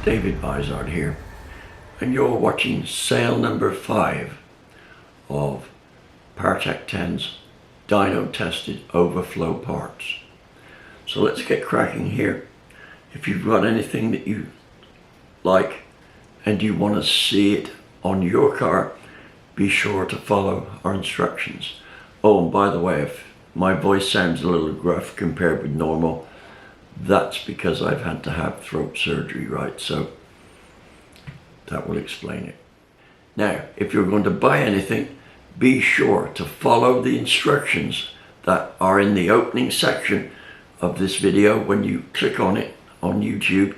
David Izard here, and you're watching sale number 5 of PowerTec10's dyno tested overflow parts. So let's get cracking here. If you've got anything that you like and you want to see it on your car, be sure to follow our instructions. Oh, and by the way, if my voice sounds a little gruff compared with normal, that's because I've had to have throat surgery, right? So that will explain it. Now, if you're going to buy anything, be sure to follow the instructions that are in the opening section of this video. When you click on it on YouTube,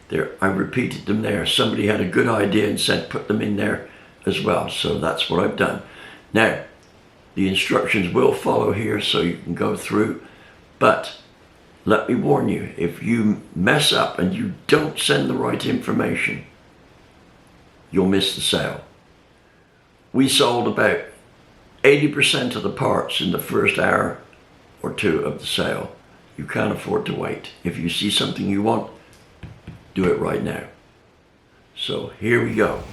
there, I repeated them there. Somebody had a good idea and said put them in there as well. So that's what I've done. Now, the instructions will follow here so you can go through, but let me warn you, if you mess up and you don't send the right information, you'll miss the sale. We sold about 80% of the parts in the first hour or two of the sale. You can't afford to wait. If you see something you want, do it right now. So here we go.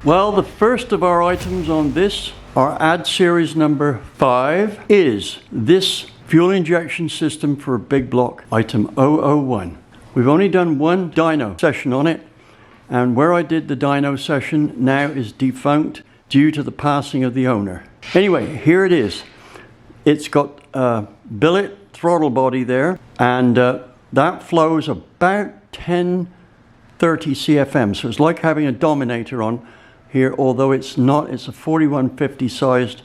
Well, the first of our items on this, our ad series number 5, is this fuel injection system for Big Block item 001. We've only done one dyno session on it, and where I did the dyno session now is defunct due to the passing of the owner. Anyway, here it is. It's got a billet throttle body there, and that flows about 1030 CFM, so it's like having a Dominator on here, although it's not. It's a 4150 sized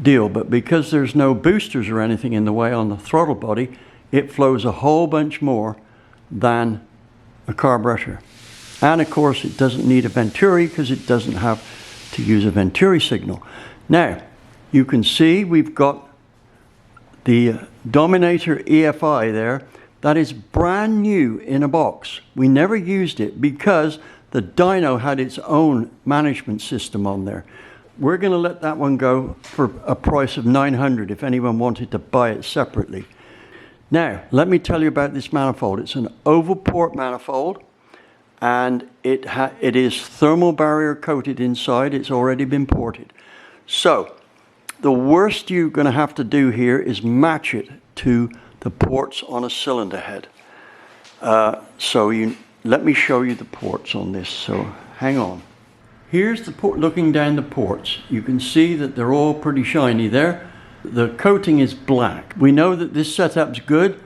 deal, but because there's no boosters or anything in the way on the throttle body, it flows a whole bunch more than a carburetor. And of course it doesn't need a Venturi because it doesn't have to use a Venturi signal. Now you can see we've got the Dominator EFI there. That is brand new in a box. We never used it because the dyno had its own management system on there. We're going to let that one go for a price of $900 if anyone wanted to buy it separately. Now, let me tell you about this manifold. It's an oval port manifold, and it is thermal barrier coated inside. It's already been ported. So, the worst you're going to have to do here is match it to the ports on a cylinder head. Let me show you the ports on this, so hang on. Here's the port, looking down the ports. You can see that they're all pretty shiny there. The coating is black. We know that this setup's good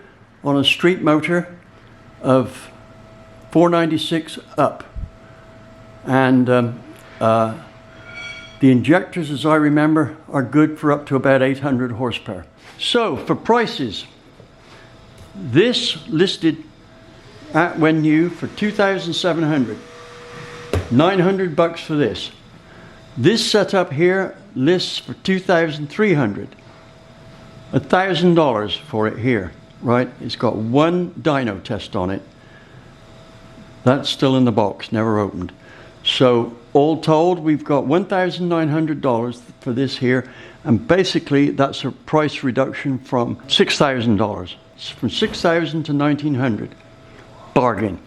on a street motor of 496 up. And the injectors, as I remember, are good for up to about 800 horsepower. So, for prices, this listed at when new for $2,700. $900 for this. This setup here lists for $2,300. $1,000 for it here, right? It's got one dyno test on it. That's still in the box, never opened. So all told, we've got $1,900 for this here, and basically that's a price reduction from $6,000. It's from $6,000 to $1,900. Bargain.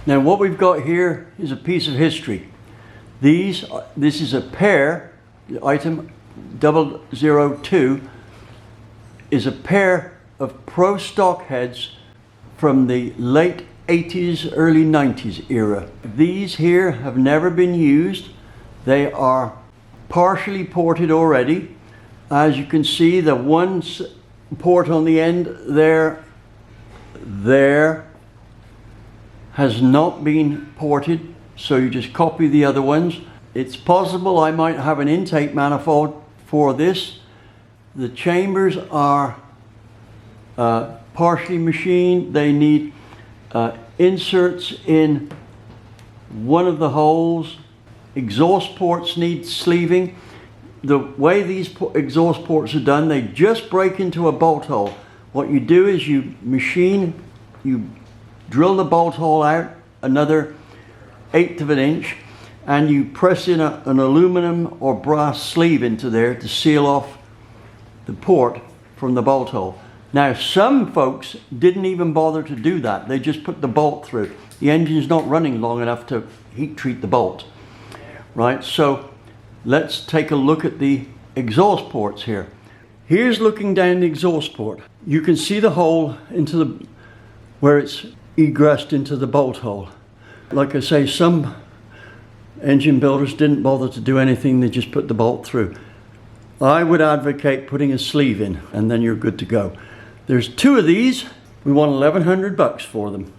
Now what we've got here is a piece of history. This is a pair, item 002 is a pair of Pro stock heads from the late 80s, early 90s era. These here have never been used. They are partially ported already. As you can see, the one port on the end there has not been ported, so you just copy the other ones. It's possible I might have an intake manifold for this. The chambers are partially machined. They need inserts in one of the holes. Exhaust ports need sleeving. The way these exhaust ports are done, they just break into a bolt hole. What you do is you machine, you drill the bolt hole out another 1/8 of an inch, and you press in an aluminum or brass sleeve into there to seal off the port from the bolt hole. Now, some folks didn't even bother to do that. They just put the bolt through. The engine's not running long enough to heat treat the bolt, right? So let's take a look at the exhaust ports here. Here's looking down the exhaust port. You can see the hole into where it's egressed into the bolt hole. Like I say, some engine builders didn't bother to do anything. They just put the bolt through. I would advocate putting a sleeve in, and then you're good to go. There's 2 of these. We want $1,100 for them.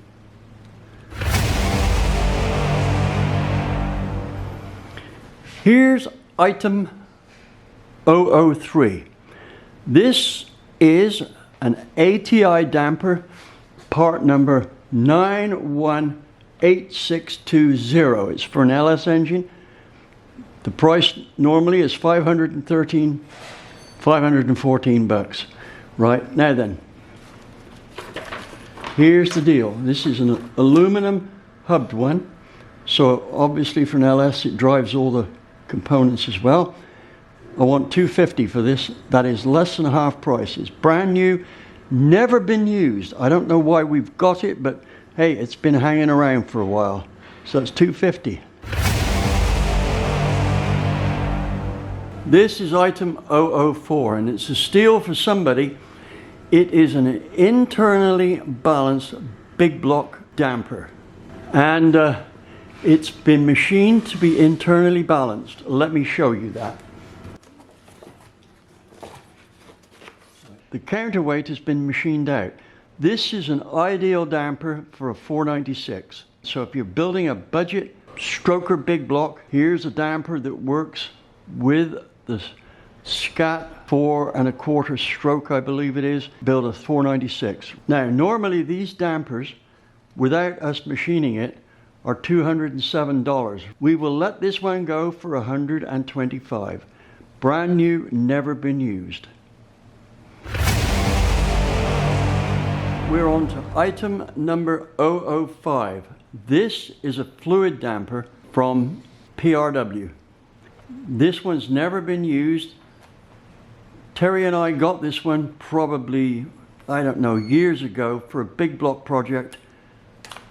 Here's item 003. This is an ATI damper, part number 918620. It's for an LS engine. The price normally is $514. Right, now then, here's the deal. This is an aluminum hubbed one. So obviously for an LS it drives all the components as well. I want $250 for this. That is less than half price. It's brand new, never been used. I don't know why we've got it, but hey, it's been hanging around for a while. So it's $250. This is item 004, and it's a steal for somebody. It is an internally balanced Big Block damper. And it's been machined to be internally balanced. Let me show you that. The counterweight has been machined out. This is an ideal damper for a 496. So if you're building a budget stroker Big Block, here's a damper that works with the Scat 4 1/4 stroke, I believe it is, build a 496. Now, normally these dampers, without us machining it, are $207. We will let this one go for $125. Brand new, never been used. We're on to item number 005. This is a fluid damper from PRW. This one's never been used. Terry and I got this one probably, I don't know, years ago for a Big Block project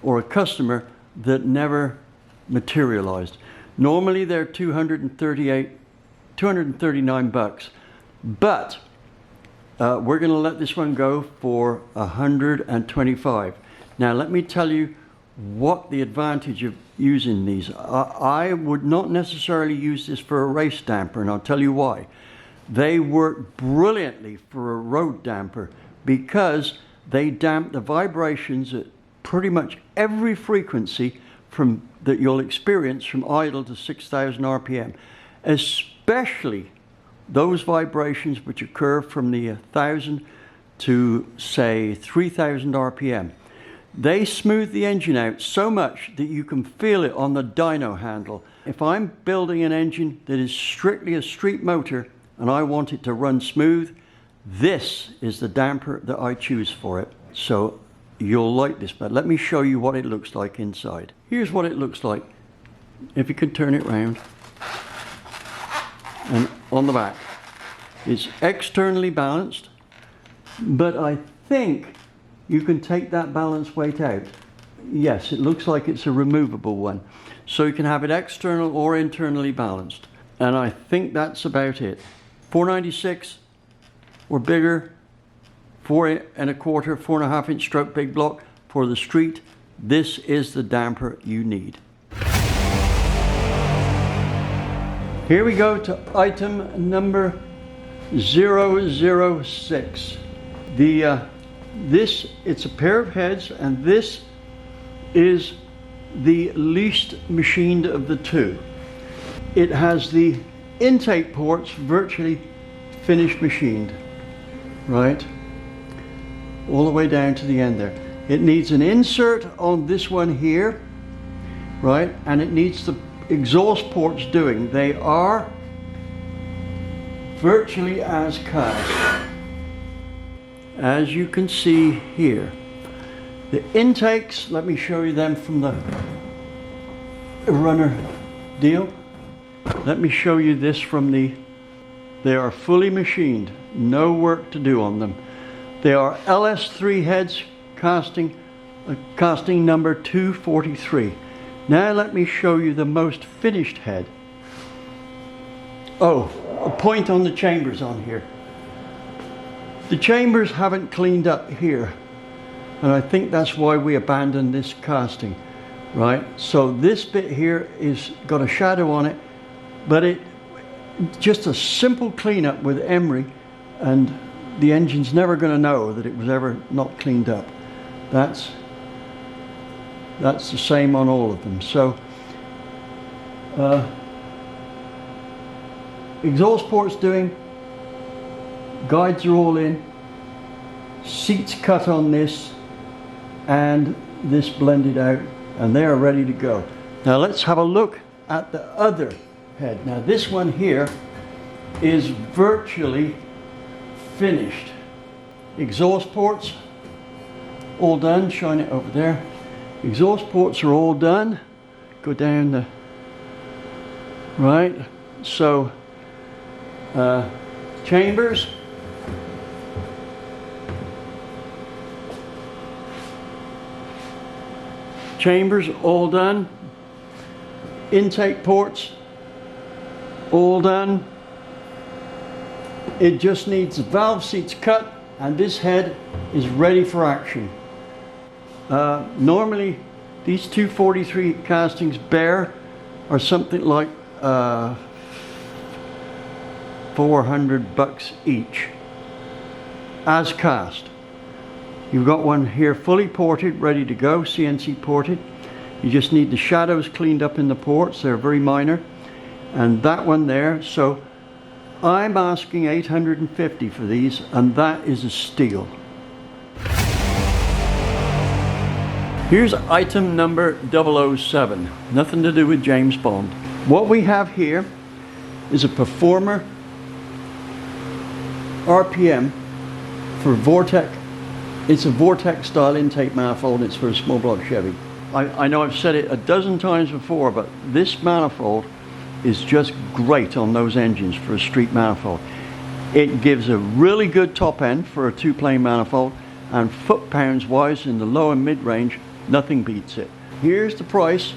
or a customer that never materialized. Normally they're $239, but we're going to let this one go for $125. Now let me tell you what the advantage of using these. I would not necessarily use this for a race damper, and I'll tell you why. They work brilliantly for a road damper because they damp the vibrations at pretty much every frequency that you'll experience from idle to 6,000 RPM, especially those vibrations which occur from the 1,000 to say 3,000 RPM. They smooth the engine out so much that you can feel it on the dyno handle. If I'm building an engine that is strictly a street motor and I want it to run smooth, this is the damper that I choose for it. So you'll like this, but let me show you what it looks like inside. Here's what it looks like. If you can turn it round. And on the back, it's externally balanced, but I think you can take that balance weight out. Yes, it looks like it's a removable one. So you can have it external or internally balanced. And I think that's about it. 496 or bigger, 4 1/4, 4.5 inch stroke big block for the street. This is the damper you need. Here we go to item number 006. It's a pair of heads, and this is the least machined of the two. It has the intake ports virtually finished machined, right? All the way down to the end there. It needs an insert on this one here, right? And it needs the exhaust ports doing. They are virtually as cast, as you can see here. The intakes, let me show you them from the runner deal. Let me show you this from they are fully machined, no work to do on them. They are LS3 heads, casting number 243. Now let me show you the most finished head. Oh, a point on the chambers on here. The chambers haven't cleaned up here, and I think that's why we abandoned this casting, right? So this bit here is got a shadow on it, but it just a simple cleanup with emery, and the engine's never going to know that it was ever not cleaned up. That's the same on all of them. So exhaust ports doing, guides are all in, seats cut on this, and this blended out, and they are ready to go. Now let's have a look at the other head. Now this one here is virtually finished. Exhaust ports all done. Shine it over there. Exhaust ports are all done. Go down the right. So chambers, all done. Intake ports all done. It just needs the valve seats cut, and this head is ready for action. Normally these 243 castings bare are something like $400 each as cast. You've got one here fully ported, ready to go, CNC ported. You just need the shadows cleaned up in the ports. They're very minor. And that one there. So I'm asking $850 for these, and that is a steal. Here's item number 007. Nothing to do with James Bond. What we have here is a Performer RPM for Vortex. It's a Vortex style intake manifold. It's for a small block Chevy. I know I've said it a dozen times before, but this manifold is just great on those engines for a street manifold. It gives a really good top end for a 2-plane manifold, and foot-pounds wise in the low and mid-range, nothing beats it. Here's the price,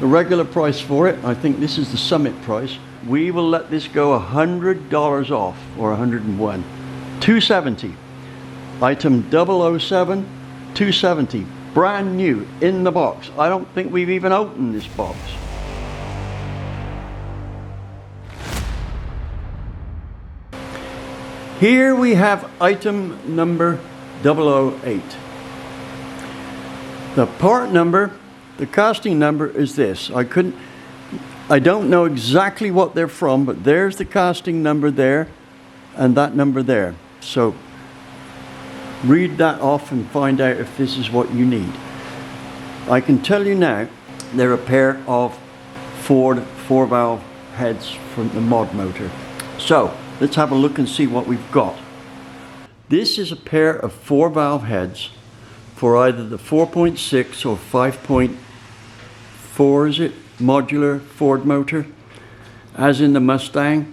the regular price for it. I think this is the Summit price. We will let this go $100 off, or 101. $270. Item 007, $270. Brand new, in the box. I don't think we've even opened this box. Here we have item number 008. The part number, the casting number is this. I don't know exactly what they're from, but there's the casting number there and that number there. So read that off and find out if this is what you need. I can tell you now, they're a pair of Ford 4-valve heads from the mod motor. So let's have a look and see what we've got. This is a pair of 4-valve heads for either the 4.6 or 5.4, is it, modular Ford motor, as in the Mustang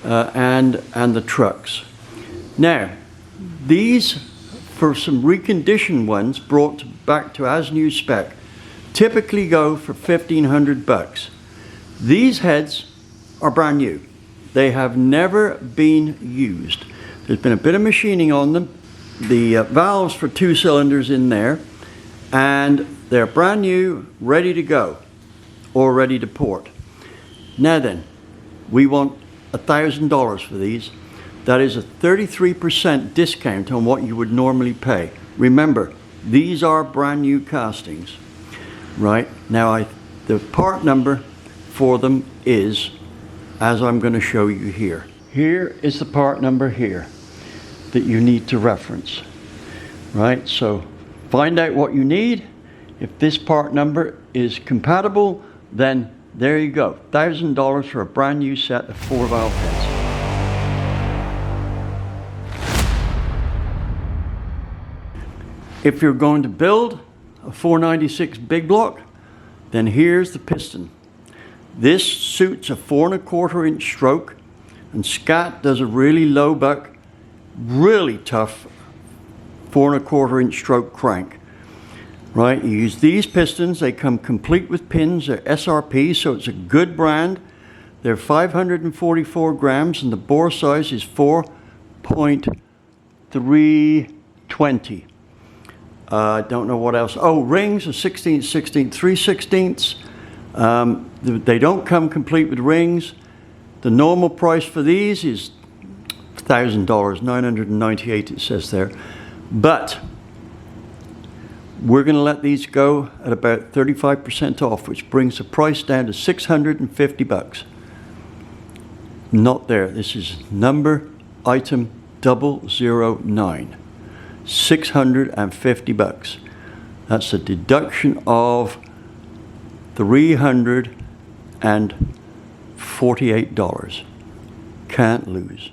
and the trucks. Now, these for some reconditioned ones brought back to as new spec typically go for 1,500 bucks. These heads are brand new. They have never been used. There's been a bit of machining on them. The valves for 2 cylinders in there, and they're brand new, ready to go or ready to port. Now then, we want $1,000 for these. That is a 33% discount on what you would normally pay. Remember, these are brand new castings. Right, now the part number for them is, as I'm going to show you here. Here is the part number here that you need to reference. Right, so find out what you need. If this part number is compatible, then there you go, $1,000 for a brand new set of 4 valve heads. If you're going to build a 496 big block, then here's the piston. This suits a 4 1/4 inch stroke, and Scat does a really low buck, really tough 4 1/4 inch stroke crank. Right, you use these pistons. They come complete with pins. They're SRP, so it's a good brand. They're 544 grams, and the bore size is 4.320. Don't know what else. Oh, rings are 16, 16, 3/16. They don't come complete with rings. The normal price for these is $1,000, $998 it says there. But we're going to let these go at about 35% off, which brings the price down to 650 bucks. Not there. This is number item 009. 650 bucks. That's a deduction of $348. Can't lose.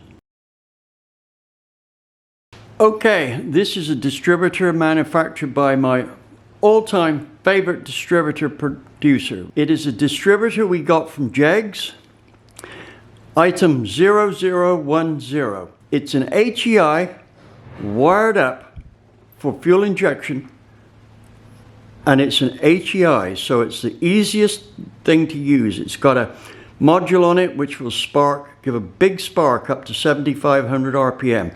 Okay, this is a distributor manufactured by my all-time favorite distributor producer. It is a distributor we got from Jegs, item 0010. It's an HEI wired up for fuel injection, and it's an HEI, so it's the easiest thing to use. It's got a module on it which will give a big spark up to 7,500 RPM.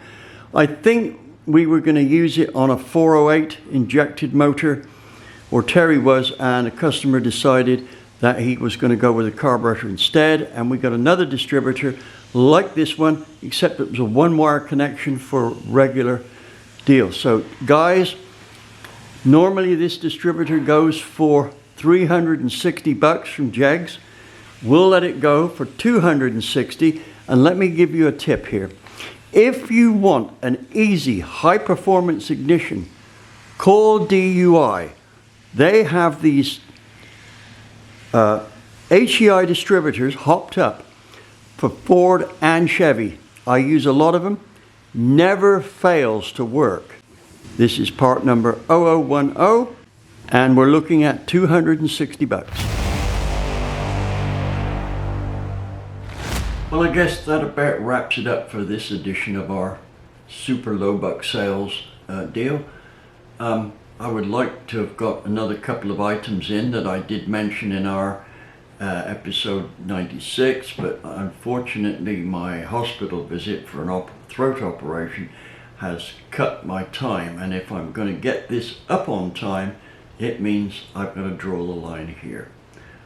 I think we were going to use it on a 408 injected motor, or Terry was, and a customer decided that he was going to go with a carburetor instead, and we got another distributor like this one, except it was a 1-wire connection for regular deal. So guys, normally this distributor goes for 360 bucks from Jegs. We'll let it go for 260, and let me give you a tip here. If you want an easy high performance ignition, call DUI. They have these HEI distributors hopped up for Ford and Chevy. I use a lot of them. Never fails to work. This is part number 0010, and we're looking at 260 bucks. Well, I guess that about wraps it up for this edition of our super low buck sales deal. I would like to have got another couple of items in that I did mention in our episode 96, but unfortunately my hospital visit for an throat operation has cut my time, and if I'm going to get this up on time, it means I've got to draw the line here.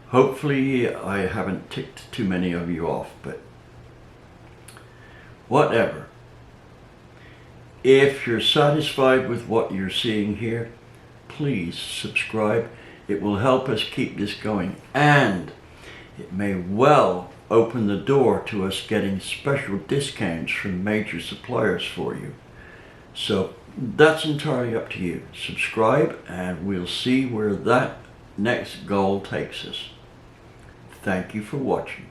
Hopefully I haven't ticked too many of you off, but whatever. If you're satisfied with what you're seeing here, please subscribe. It will help us keep this going, and it may well open the door to us getting special discounts from major suppliers for you. So that's entirely up to you. Subscribe, and we'll see where that next goal takes us. Thank you for watching.